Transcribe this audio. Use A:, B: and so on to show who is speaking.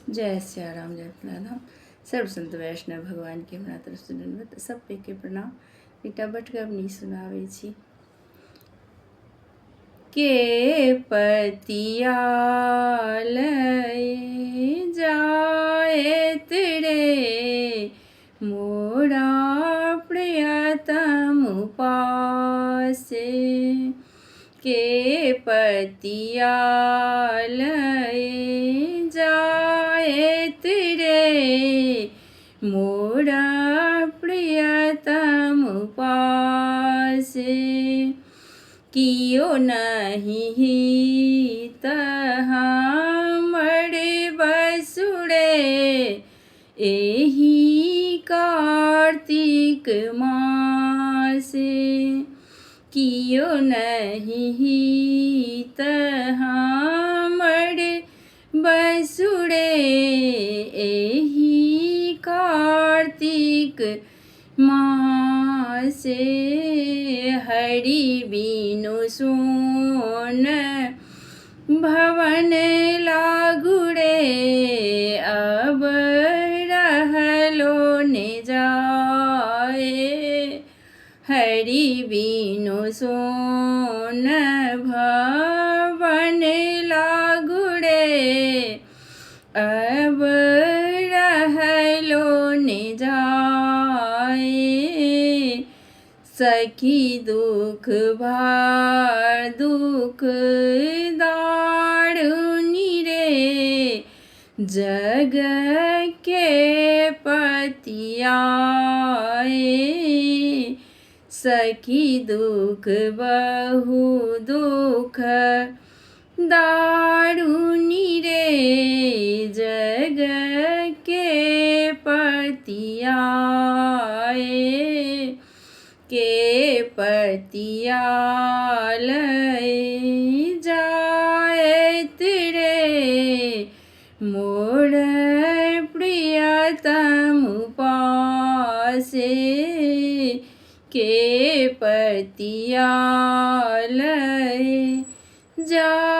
A: जय सिया राम, जय प्रणाम। सर्व संत वैष्णव भगवान के हमरा तरफ से दंडवत। सब पे के प्रणाम। एकटा बटगबनी सुनावे छी। के पतिया लय जाएत रे मोरा प्रियतम पासे। के पतिया लय जाएत रे मोरा प्रियतम पासे। कियो नहीं हमर बसुरे एही कार्तिक मासे। कियो नहीं हमर बसुरे एही कार्तिक मासे। हरि बिनु सोन भवन लागुरे अब रहलो ने जाए। हरि बिनु सोन भवन लागुरे अब रहलो ने जाए। सखी दुख भार दुख दारुनी रे जग के पतियाए। सखी दुख बहु दुख दारुनी रे जग के पतियाए। के पतिया लय जाएत रे मोर प्रियतम पासे। के पतिया लय जा